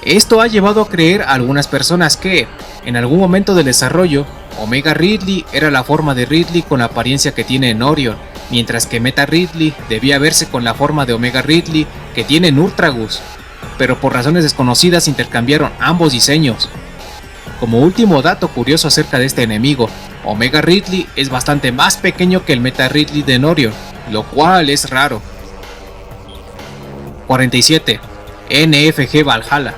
[SPEAKER 1] Esto ha llevado a creer a algunas personas que, en algún momento del desarrollo, Omega Ridley era la forma de Ridley con la apariencia que tiene en Orion, mientras que Meta Ridley debía verse con la forma de Omega Ridley que tiene en Urtragus, pero por razones desconocidas intercambiaron ambos diseños. Como último dato curioso acerca de este enemigo, Omega Ridley es bastante más pequeño que el Meta Ridley de Norion, lo cual es raro. 47. NFG Valhalla.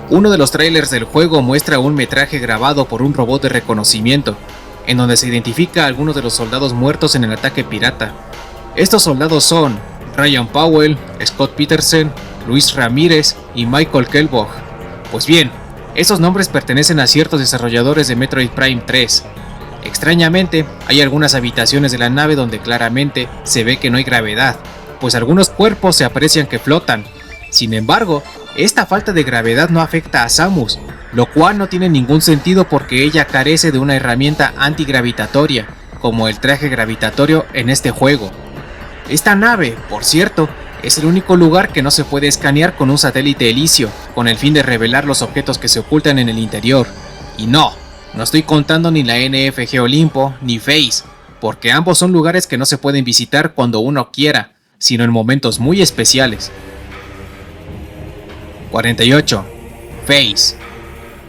[SPEAKER 1] Uno de los trailers del juego muestra un metraje grabado por un robot de reconocimiento, en donde se identifica a algunos de los soldados muertos en el ataque pirata. Estos soldados son Ryan Powell, Scott Peterson, Luis Ramírez y Michael Kelbog. Pues bien, estos nombres pertenecen a ciertos desarrolladores de Metroid Prime 3. Extrañamente, hay algunas habitaciones de la nave donde claramente se ve que no hay gravedad, pues algunos cuerpos se aprecian que flotan. Sin embargo, esta falta de gravedad no afecta a Samus, lo cual no tiene ningún sentido porque ella carece de una herramienta antigravitatoria, como el traje gravitatorio en este juego. Esta nave, por cierto, Es el único lugar que no se puede escanear con un satélite Elysium, con el fin de revelar los objetos que se ocultan en el interior. Y no estoy contando ni la NFG Olimpo ni Phase, porque ambos son lugares que no se pueden visitar cuando uno quiera, sino en momentos muy especiales. 48. Phase.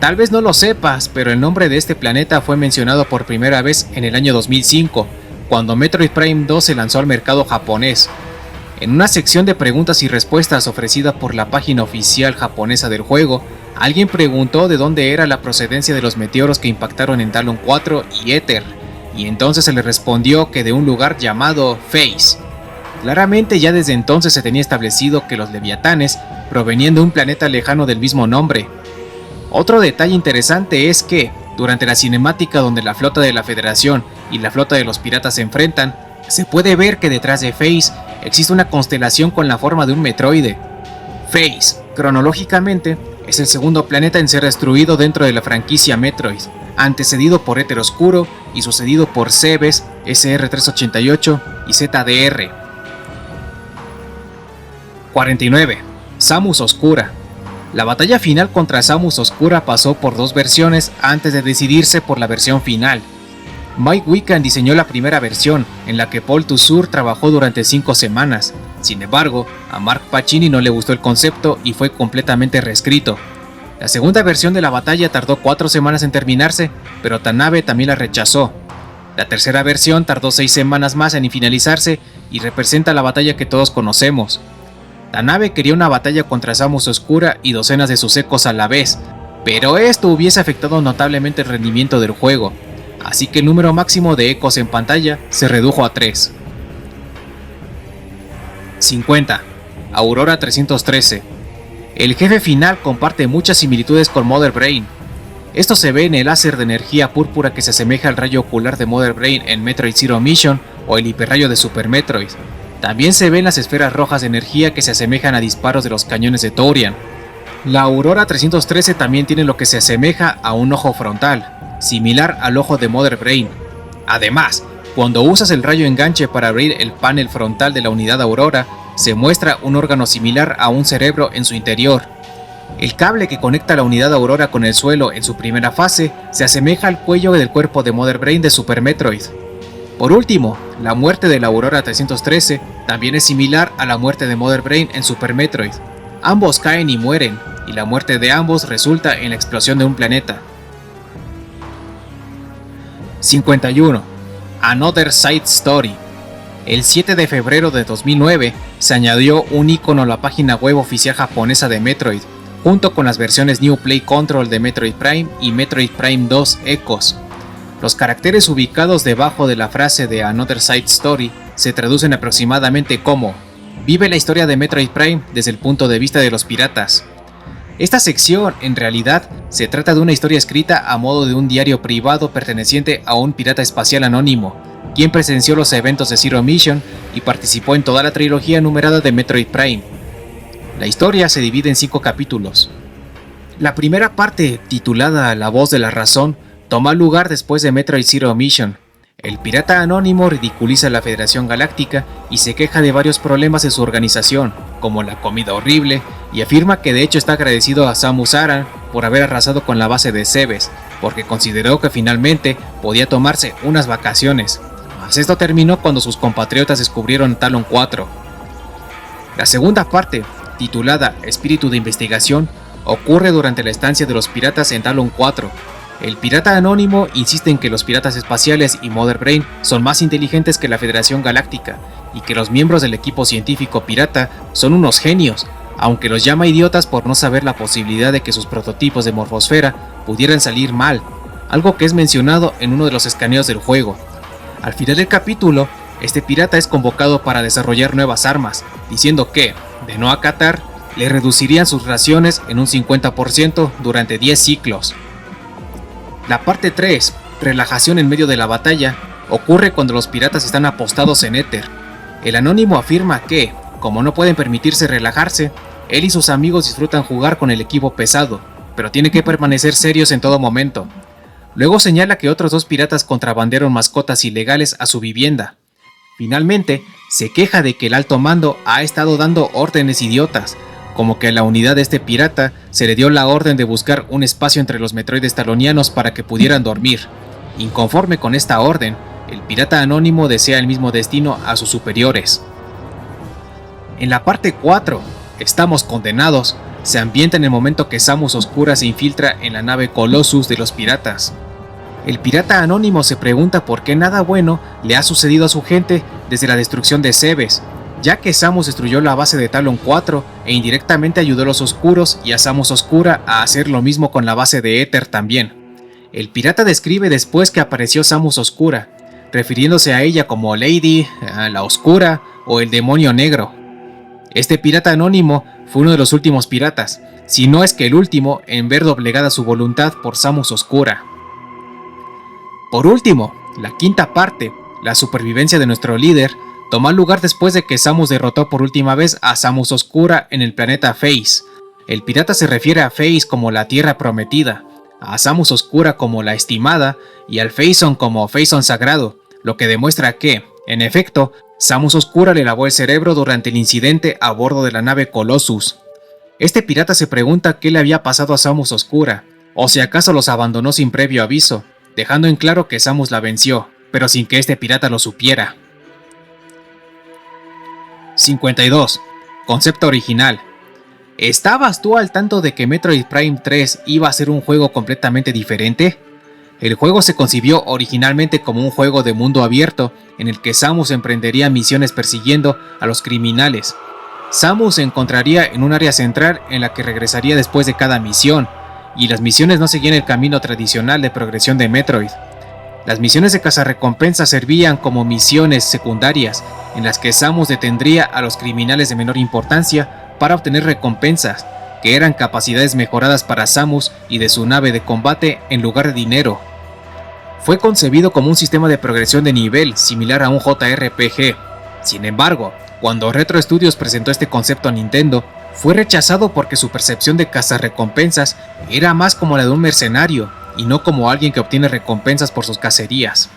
[SPEAKER 1] Tal vez no lo sepas, pero el nombre de este planeta fue mencionado por primera vez en el año 2005, cuando Metroid Prime 2 se lanzó al mercado japonés. En una sección de preguntas y respuestas ofrecida por la página oficial japonesa del juego, alguien preguntó de dónde era la procedencia de los meteoros que impactaron en Talon 4 y Ether, y entonces se le respondió que de un lugar llamado Phase. Claramente ya desde entonces se tenía establecido que los leviatanes provenían de un planeta lejano del mismo nombre. Otro detalle interesante es que, durante la cinemática donde la flota de la Federación y la flota de los piratas se enfrentan, se puede ver que detrás de Phase existe una constelación con la forma de un metroide. Phase, cronológicamente, es el segundo planeta en ser destruido dentro de la franquicia Metroid, antecedido por Éter Oscuro y sucedido por Cebes, SR-388 y ZDR. 49. Samus Oscura. La batalla final contra Samus Oscura pasó por dos versiones antes de decidirse por la versión final. Mike Wiccan diseñó la primera versión, en la que Paul Tussur trabajó durante 5 semanas. Sin embargo, a Mark Pacini no le gustó el concepto y fue completamente reescrito. La segunda versión de la batalla tardó 4 semanas en terminarse, pero Tanabe también la rechazó. La tercera versión tardó 6 semanas más en finalizarse y representa la batalla que todos conocemos. Tanabe quería una batalla contra Samus Oscura y docenas de sus ecos a la vez, pero esto hubiese afectado notablemente el rendimiento del juego, así que el número máximo de ecos en pantalla se redujo a 3. 50. Aurora 313. El jefe final comparte muchas similitudes con Mother Brain. Esto se ve en el láser de energía púrpura que se asemeja al rayo ocular de Mother Brain en Metroid Zero Mission o el hiperrayo de Super Metroid. También se ven las esferas rojas de energía que se asemejan a disparos de los cañones de Torian. La Aurora 313 también tiene lo que se asemeja a un ojo frontal, similar al ojo de Mother Brain. Además, cuando usas el rayo enganche para abrir el panel frontal de la unidad Aurora, se muestra un órgano similar a un cerebro en su interior. El cable que conecta la unidad Aurora con el suelo en su primera fase se asemeja al cuello del cuerpo de Mother Brain de Super Metroid. Por último, la muerte de la Aurora 313 también es similar a la muerte de Mother Brain en Super Metroid. Ambos caen y mueren, y la muerte de ambos resulta en la explosión de un planeta. 51. Another Side Story. El 7 de febrero de 2009 se añadió un icono a la página web oficial japonesa de Metroid, junto con las versiones New Play Control de Metroid Prime y Metroid Prime 2 Echoes. Los caracteres ubicados debajo de la frase de Another Side Story se traducen aproximadamente como: vive la historia de Metroid Prime desde el punto de vista de los piratas. Esta sección, en realidad, se trata de una historia escrita a modo de un diario privado perteneciente a un pirata espacial anónimo, quien presenció los eventos de Zero Mission y participó en toda la trilogía numerada de Metroid Prime. La historia se divide en 5 capítulos. La primera parte, titulada La voz de la razón, toma lugar después de Metroid Zero Mission. El pirata anónimo ridiculiza a la Federación Galáctica y se queja de varios problemas de su organización, como la comida horrible, y afirma que de hecho está agradecido a Samus Aran por haber arrasado con la base de Cebes, porque consideró que finalmente podía tomarse unas vacaciones. Mas esto terminó cuando sus compatriotas descubrieron Talon 4. La segunda parte, titulada Espíritu de Investigación, ocurre durante la estancia de los piratas en Talon 4. El pirata anónimo insiste en que los piratas espaciales y Mother Brain son más inteligentes que la Federación Galáctica, y que los miembros del equipo científico pirata son unos genios, aunque los llama idiotas por no saber la posibilidad de que sus prototipos de morfosfera pudieran salir mal, algo que es mencionado en uno de los escaneos del juego. Al final del capítulo, este pirata es convocado para desarrollar nuevas armas, diciendo que, de no acatar, le reducirían sus raciones en un 50% durante 10 ciclos. La parte 3, relajación en medio de la batalla, ocurre cuando los piratas están apostados en Éter. El anónimo afirma que, como no pueden permitirse relajarse, él y sus amigos disfrutan jugar con el equipo pesado, pero tienen que permanecer serios en todo momento. Luego señala que otros 2 piratas contrabandearon mascotas ilegales a su vivienda. Finalmente, se queja de que el alto mando ha estado dando órdenes idiotas, como que a la unidad de este pirata se le dio la orden de buscar un espacio entre los metroides talonianos para que pudieran dormir. Inconforme con esta orden, el pirata anónimo desea el mismo destino a sus superiores. En la parte 4, Estamos condenados, se ambienta en el momento que Samus Oscura se infiltra en la nave Colossus de los piratas. El pirata anónimo se pregunta por qué nada bueno le ha sucedido a su gente desde la destrucción de Zebes, ya que Samus destruyó la base de Talon 4 e indirectamente ayudó a los Oscuros y a Samus Oscura a hacer lo mismo con la base de Éter también. El pirata describe después que apareció Samus Oscura, refiriéndose a ella como Lady, la Oscura o el Demonio Negro. Este pirata anónimo fue uno de los últimos piratas, si no es que el último en ver doblegada su voluntad por Samus Oscura. Por último, la quinta parte, la supervivencia de nuestro líder, toma lugar después de que Samus derrotó por última vez a Samus Oscura en el planeta Phase. El pirata se refiere a Phase como la tierra prometida, a Samus Oscura como la estimada y al Phazon como Phazon sagrado, lo que demuestra que, en efecto, Samus Oscura le lavó el cerebro durante el incidente a bordo de la nave Colossus. Este pirata se pregunta qué le había pasado a Samus Oscura, o si acaso los abandonó sin previo aviso, dejando en claro que Samus la venció, pero sin que este pirata lo supiera. 52. Concepto original. ¿Estabas tú al tanto de que Metroid Prime 3 iba a ser un juego completamente diferente? El juego se concibió originalmente como un juego de mundo abierto, en el que Samus emprendería misiones persiguiendo a los criminales. Samus se encontraría en un área central en la que regresaría después de cada misión, y las misiones no seguían el camino tradicional de progresión de Metroid. Las misiones de cazarrecompensas servían como misiones secundarias, en las que Samus detendría a los criminales de menor importancia para obtener recompensas, que eran capacidades mejoradas para Samus y de su nave de combate en lugar de dinero. Fue concebido como un sistema de progresión de nivel similar a un JRPG. Sin embargo, cuando Retro Studios presentó este concepto a Nintendo, fue rechazado porque su percepción de cazarrecompensas era más como la de un mercenario, y no como alguien que obtiene recompensas por sus cacerías.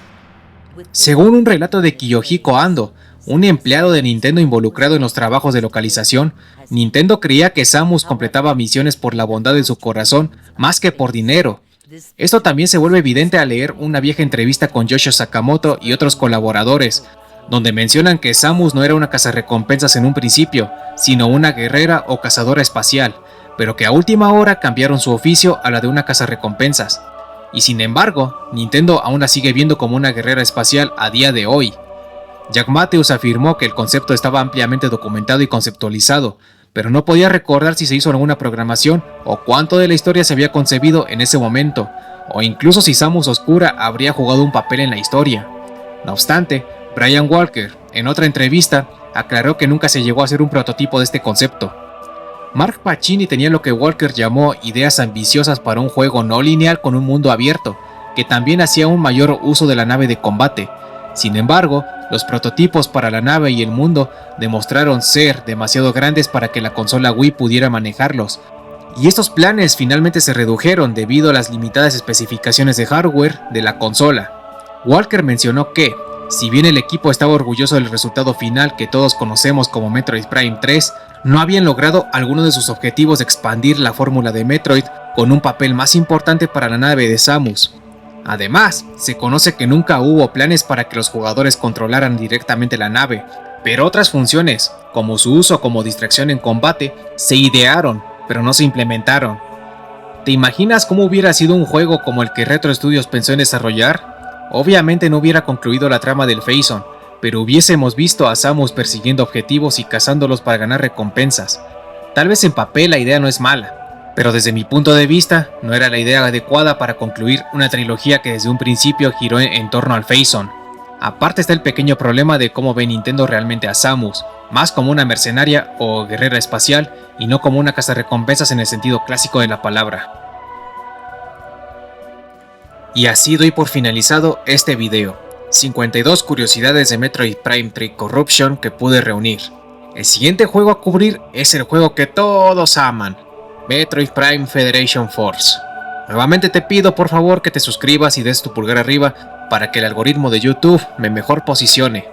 [SPEAKER 1] Según un relato de Kiyohiko Ando, un empleado de Nintendo involucrado en los trabajos de localización, Nintendo creía que Samus completaba misiones por la bondad de su corazón más que por dinero. Esto también se vuelve evidente al leer una vieja entrevista con Yoshio Sakamoto y otros colaboradores, donde mencionan que Samus no era una cazarrecompensas en un principio, sino una guerrera o cazadora espacial, pero que a última hora cambiaron su oficio a la de una cazarrecompensas. Y sin embargo, Nintendo aún la sigue viendo como una guerrera espacial a día de hoy. Jack Matthews afirmó que el concepto estaba ampliamente documentado y conceptualizado, pero no podía recordar si se hizo alguna programación o cuánto de la historia se había concebido en ese momento, o incluso si Samus Oscura habría jugado un papel en la historia. No obstante, Brian Walker, en otra entrevista, aclaró que nunca se llegó a hacer un prototipo de este concepto. Mark Pacini tenía lo que Walker llamó ideas ambiciosas para un juego no lineal con un mundo abierto, que también hacía un mayor uso de la nave de combate. Sin embargo, los prototipos para la nave y el mundo demostraron ser demasiado grandes para que la consola Wii pudiera manejarlos, y estos planes finalmente se redujeron debido a las limitadas especificaciones de hardware de la consola. Walker mencionó que, si bien el equipo estaba orgulloso del resultado final que todos conocemos como Metroid Prime 3, no habían logrado alguno de sus objetivos de expandir la fórmula de Metroid con un papel más importante para la nave de Samus. Además, se conoce que nunca hubo planes para que los jugadores controlaran directamente la nave, pero otras funciones, como su uso como distracción en combate, se idearon, pero no se implementaron. ¿Te imaginas cómo hubiera sido un juego como el que Retro Studios pensó en desarrollar? Obviamente no hubiera concluido la trama del Phazon, pero hubiésemos visto a Samus persiguiendo objetivos y cazándolos para ganar recompensas. Tal vez en papel la idea no es mala, pero desde mi punto de vista no era la idea adecuada para concluir una trilogía que desde un principio giró en torno al Phazon. Aparte está el pequeño problema de cómo ve Nintendo realmente a Samus, más como una mercenaria o guerrera espacial y no como una cazarrecompensas en el sentido clásico de la palabra. Y así doy por finalizado este video. 52 curiosidades de Metroid Prime 3 Corruption que pude reunir. El siguiente juego a cubrir es el juego que todos aman, Metroid Prime Federation Force. Nuevamente te pido por favor que te suscribas y des tu pulgar arriba para que el algoritmo de YouTube me mejor posicione.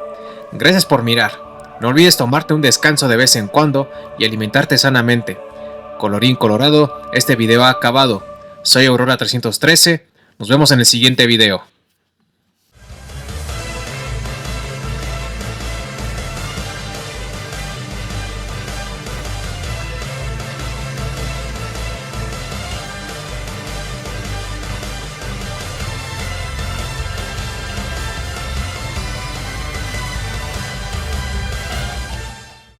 [SPEAKER 1] Gracias por mirar. No olvides tomarte un descanso de vez en cuando y alimentarte sanamente. Colorín colorado, este video ha acabado. Soy Aurora313, nos vemos en el siguiente video.